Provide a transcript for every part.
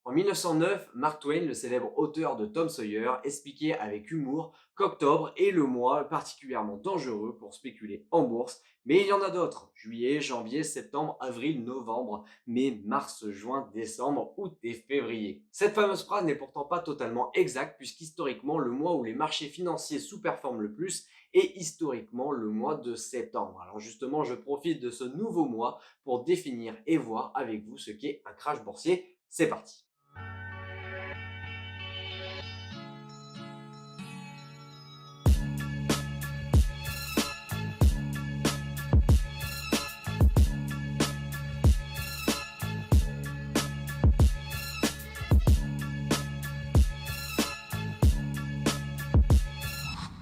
En 1909, Mark Twain, le célèbre auteur de Tom Sawyer, expliquait avec humour qu'octobre est le mois particulièrement dangereux pour spéculer en bourse, mais il y en a d'autres: juillet, janvier, septembre, avril, novembre, mai, mars, juin, décembre, août et février. Cette fameuse phrase n'est pourtant pas totalement exacte, puisqu'historiquement, le mois où les marchés financiers sous-performent le plus est historiquement le mois de septembre. Alors justement, je profite de ce nouveau mois pour définir et voir avec vous ce qu'est un crash boursier. C'est parti.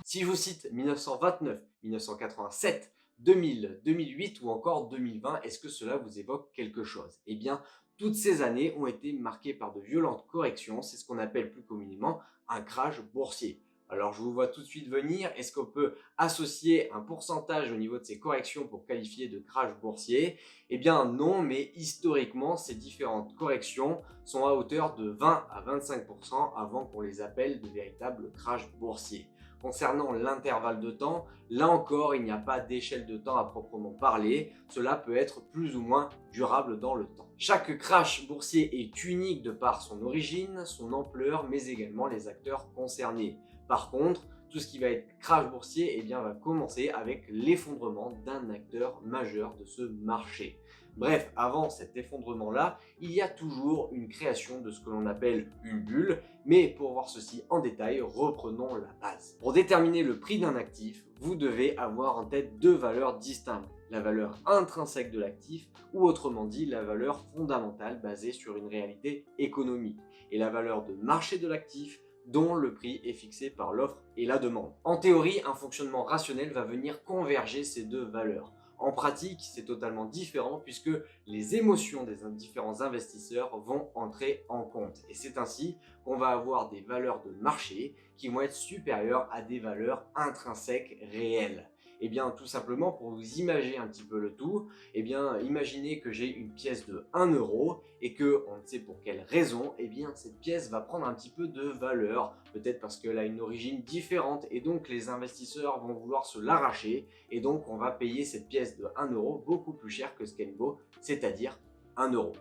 Si je vous cite 1929, 1987, 2000, 2008 ou encore 2020, est-ce que cela vous évoque quelque chose? Eh bien, toutes ces années ont été marquées par de violentes corrections, c'est ce qu'on appelle plus communément un crash boursier. Alors je vous vois tout de suite venir, est-ce qu'on peut associer un pourcentage au niveau de ces corrections pour qualifier de crash boursier? Eh bien non, mais historiquement, ces différentes corrections sont à hauteur de 20 à 25% avant qu'on les appelle de véritables crash boursiers. Concernant l'intervalle de temps, là encore, il n'y a pas d'échelle de temps à proprement parler. Cela peut être plus ou moins durable dans le temps. Chaque crash boursier est unique de par son origine, son ampleur, mais également les acteurs concernés. Par contre, tout ce qui va être crash boursier, va commencer avec l'effondrement d'un acteur majeur de ce marché. Bref, avant cet effondrement-là, il y a toujours une création de ce que l'on appelle une bulle, mais pour voir ceci en détail, reprenons la base. Pour déterminer le prix d'un actif, vous devez avoir en tête deux valeurs distinctes: la valeur intrinsèque de l'actif, ou autrement dit la valeur fondamentale basée sur une réalité économique, et la valeur de marché de l'actif, dont le prix est fixé par l'offre et la demande. En théorie, un fonctionnement rationnel va venir converger ces deux valeurs. En pratique, c'est totalement différent puisque les émotions des différents investisseurs vont entrer en compte. Et c'est ainsi qu'on va avoir des valeurs de marché qui vont être supérieures à des valeurs intrinsèques réelles. Eh bien, tout simplement, pour vous imaginer un petit peu le tout, imaginez que j'ai une pièce de 1 euro et que, on ne sait pour quelle raison, cette pièce va prendre un petit peu de valeur, peut-être parce qu'elle a une origine différente et donc les investisseurs vont vouloir se l'arracher et donc on va payer cette pièce de 1 euro beaucoup plus cher que ce qu'elle vaut, c'est-à-dire 1 euro.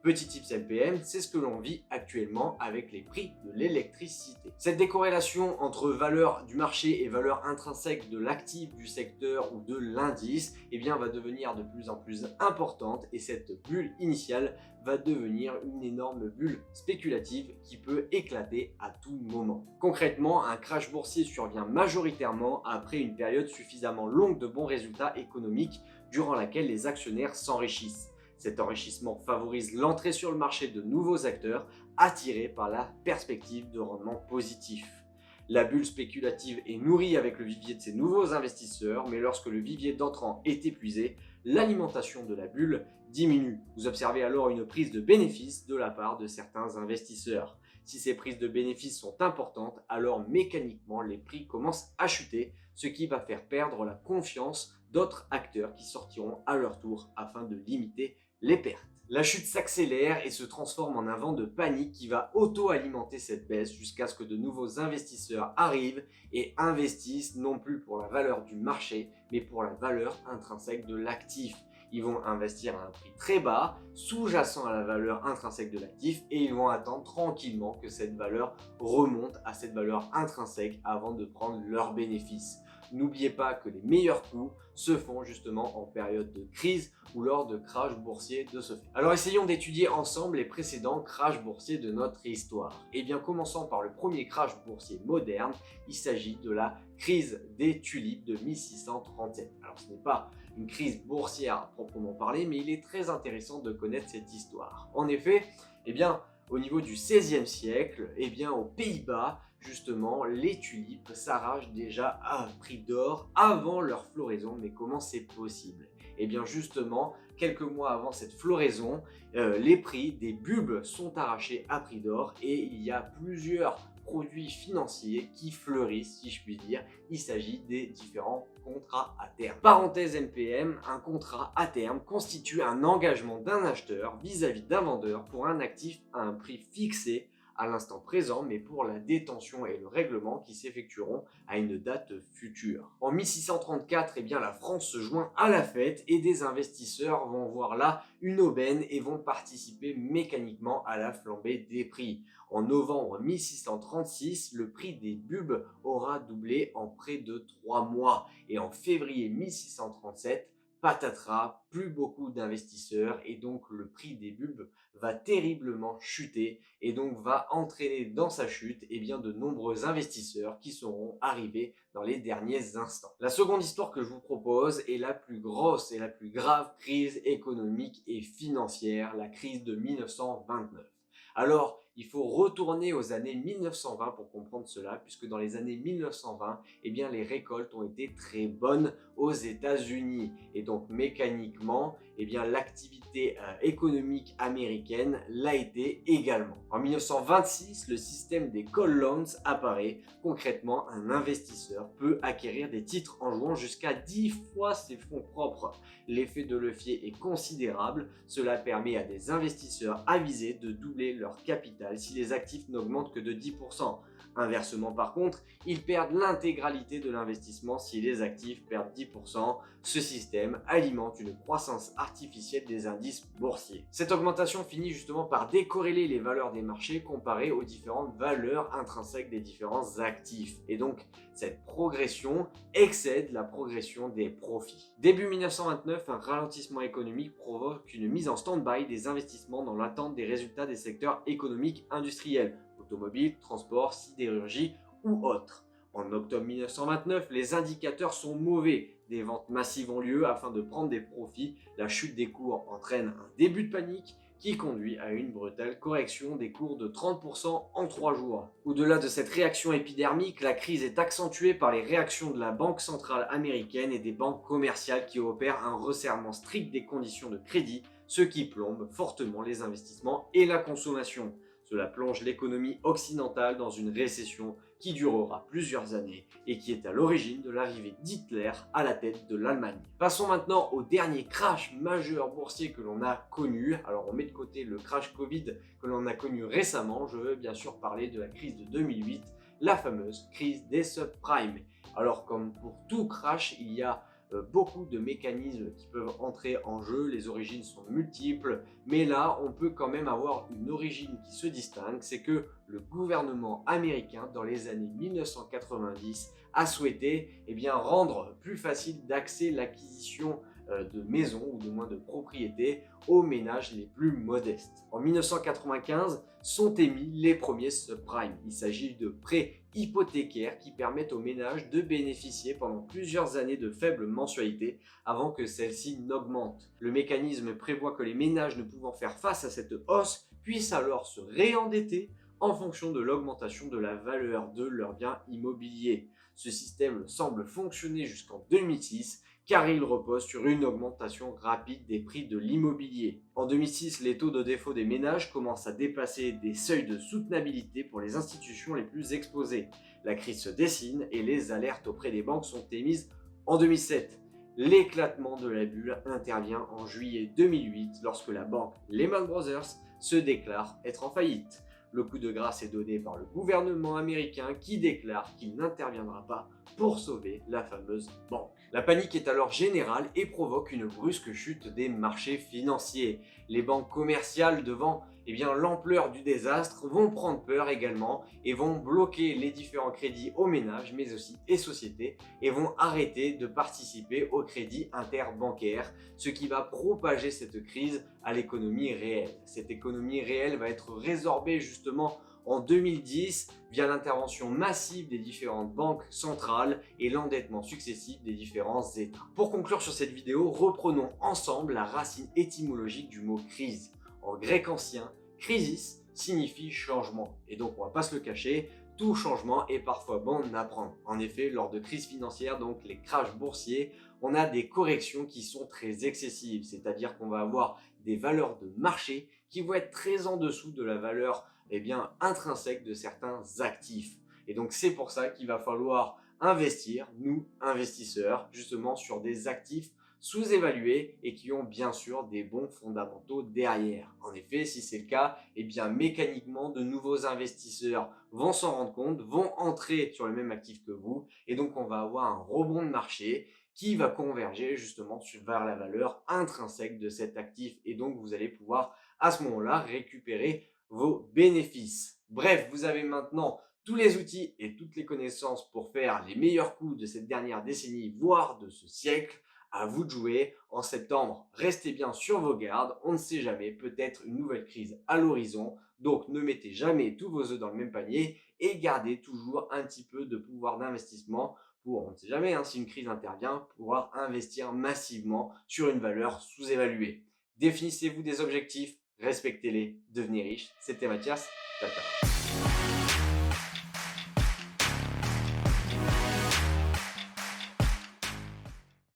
Petit tips LPM, c'est ce que l'on vit actuellement avec les prix de l'électricité. Cette décorrélation entre valeur du marché et valeur intrinsèque de l'actif du secteur ou de l'indice va devenir de plus en plus importante et cette bulle initiale va devenir une énorme bulle spéculative qui peut éclater à tout moment. Concrètement, un crash boursier survient majoritairement après une période suffisamment longue de bons résultats économiques durant laquelle les actionnaires s'enrichissent. Cet enrichissement favorise l'entrée sur le marché de nouveaux acteurs attirés par la perspective de rendement positif. La bulle spéculative est nourrie avec le vivier de ces nouveaux investisseurs, mais lorsque le vivier d'entrants est épuisé, l'alimentation de la bulle diminue. Vous observez alors une prise de bénéfices de la part de certains investisseurs. Si ces prises de bénéfices sont importantes, alors mécaniquement les prix commencent à chuter, ce qui va faire perdre la confiance d'autres acteurs qui sortiront à leur tour afin de limiter les pertes. La chute s'accélère et se transforme en un vent de panique qui va auto-alimenter cette baisse jusqu'à ce que de nouveaux investisseurs arrivent et investissent non plus pour la valeur du marché, mais pour la valeur intrinsèque de l'actif. Ils vont investir à un prix très bas, sous-jacent à la valeur intrinsèque de l'actif, et ils vont attendre tranquillement que cette valeur remonte à cette valeur intrinsèque avant de prendre leurs bénéfices. N'oubliez pas que les meilleurs coups se font justement en période de crise ou lors de crash boursiers de ce fait. Alors essayons d'étudier ensemble les précédents crash boursiers de notre histoire. Commençons par le premier crash boursier moderne, il s'agit de la crise des tulipes de 1637. Alors ce n'est pas une crise boursière à proprement parler, mais il est très intéressant de connaître cette histoire. En effet, au niveau du XVIe siècle, aux Pays-Bas, justement, les tulipes s'arrachent déjà à un prix d'or avant leur floraison. Mais comment c'est possible? Justement, quelques mois avant cette floraison, les prix des bulbes sont arrachés à prix d'or et il y a plusieurs produits financiers qui fleurissent, si je puis dire. Il s'agit des différents contrat à terme. Parenthèse NPM, un contrat à terme constitue un engagement d'un acheteur vis-à-vis d'un vendeur pour un actif à un prix fixé à l'instant présent, mais pour la détention et le règlement qui s'effectueront à une date future. En 1634, eh bien, la France se joint à la fête et des investisseurs vont voir là une aubaine et vont participer mécaniquement à la flambée des prix. En novembre 1636, le prix des bulbes aura doublé en près de 3 mois et en février 1637, patatras, plus beaucoup d'investisseurs et donc le prix des bulbes va terriblement chuter et donc va entraîner dans sa chute de nombreux investisseurs qui seront arrivés dans les derniers instants. La seconde histoire que je vous propose est la plus grosse et la plus grave crise économique et financière, la crise de 1929. Alors, il faut retourner aux années 1920 pour comprendre cela, puisque dans les années 1920, les récoltes ont été très bonnes aux États-Unis. Et donc, mécaniquement, l'activité économique américaine l'a été également. En 1926, le système des call loans apparaît. Concrètement, un investisseur peut acquérir des titres en jouant jusqu'à 10 fois ses fonds propres. L'effet de levier est considérable. Cela permet à des investisseurs avisés de doubler leur capital si les actifs n'augmentent que de 10%. Inversement par contre, ils perdent l'intégralité de l'investissement si les actifs perdent 10%. Ce système alimente une croissance artificielle des indices boursiers. Cette augmentation finit justement par décorréler les valeurs des marchés comparées aux différentes valeurs intrinsèques des différents actifs. Et donc, cette progression excède la progression des profits. Début 1929, un ralentissement économique provoque une mise en stand-by des investissements dans l'attente des résultats des secteurs économiques industriels, automobile, transport, sidérurgie ou autres. En octobre 1929, les indicateurs sont mauvais. Des ventes massives ont lieu afin de prendre des profits. La chute des cours entraîne un début de panique qui conduit à une brutale correction des cours de 30% en 3 jours. Au-delà de cette réaction épidermique, la crise est accentuée par les réactions de la Banque centrale américaine et des banques commerciales qui opèrent un resserrement strict des conditions de crédit, ce qui plombe fortement les investissements et la consommation. Cela plonge l'économie occidentale dans une récession qui durera plusieurs années et qui est à l'origine de l'arrivée d'Hitler à la tête de l'Allemagne. Passons maintenant au dernier crash majeur boursier que l'on a connu. Alors on met de côté le crash Covid que l'on a connu récemment. Je veux bien sûr parler de la crise de 2008, la fameuse crise des subprimes. Alors comme pour tout crash, il y a beaucoup de mécanismes qui peuvent entrer en jeu, les origines sont multiples, mais là on peut quand même avoir une origine qui se distingue, c'est que le gouvernement américain dans les années 1990 a souhaité rendre plus facile d'accès l'acquisition de maisons ou de moins de propriétés aux ménages les plus modestes. En 1995 sont émis les premiers subprimes. Il s'agit de prêts hypothécaires qui permettent aux ménages de bénéficier pendant plusieurs années de faibles mensualités avant que celles-ci n'augmentent. Le mécanisme prévoit que les ménages ne pouvant faire face à cette hausse puissent alors se réendetter en fonction de l'augmentation de la valeur de leurs biens immobiliers. Ce système semble fonctionner jusqu'en 2006 car il repose sur une augmentation rapide des prix de l'immobilier. En 2006, les taux de défaut des ménages commencent à dépasser des seuils de soutenabilité pour les institutions les plus exposées. La crise se dessine et les alertes auprès des banques sont émises en 2007. L'éclatement de la bulle intervient en juillet 2008 lorsque la banque Lehman Brothers se déclare être en faillite. Le coup de grâce est donné par le gouvernement américain qui déclare qu'il n'interviendra pas pour sauver la fameuse banque. La panique est alors générale et provoque une brusque chute des marchés financiers. Les banques commerciales, devant l'ampleur du désastre, vont prendre peur également et vont bloquer les différents crédits aux ménages mais aussi aux sociétés et vont arrêter de participer au crédit interbancaire, ce qui va propager cette crise à l'économie réelle. Cette économie réelle va être résorbée justement en 2010 via l'intervention massive des différentes banques centrales et l'endettement successif des différents États. Pour conclure sur cette vidéo, reprenons ensemble la racine étymologique du mot crise. En grec ancien, crisis signifie changement. Et donc, on ne va pas se le cacher, tout changement est parfois bon à prendre. En effet, lors de crises financières, donc les crashs boursiers, on a des corrections qui sont très excessives. C'est-à-dire qu'on va avoir des valeurs de marché qui vont être très en dessous de la valeur intrinsèque de certains actifs. Et donc, c'est pour ça qu'il va falloir investir, nous, investisseurs, justement sur des actifs sous-évalués et qui ont bien sûr des bons fondamentaux derrière. En effet, si c'est le cas, eh bien mécaniquement, de nouveaux investisseurs vont s'en rendre compte, vont entrer sur le même actif que vous et donc on va avoir un rebond de marché qui va converger justement vers la valeur intrinsèque de cet actif et donc vous allez pouvoir à ce moment-là récupérer vos bénéfices. Bref, vous avez maintenant tous les outils et toutes les connaissances pour faire les meilleurs coups de cette dernière décennie, voire de ce siècle. À vous de jouer. En septembre, restez bien sur vos gardes. On ne sait jamais, peut-être une nouvelle crise à l'horizon. Donc, ne mettez jamais tous vos œufs dans le même panier et gardez toujours un petit peu de pouvoir d'investissement pour, on ne sait jamais, si une crise intervient, pouvoir investir massivement sur une valeur sous-évaluée. Définissez-vous des objectifs, respectez-les, devenez riche. C'était Mathias. Ciao, ciao.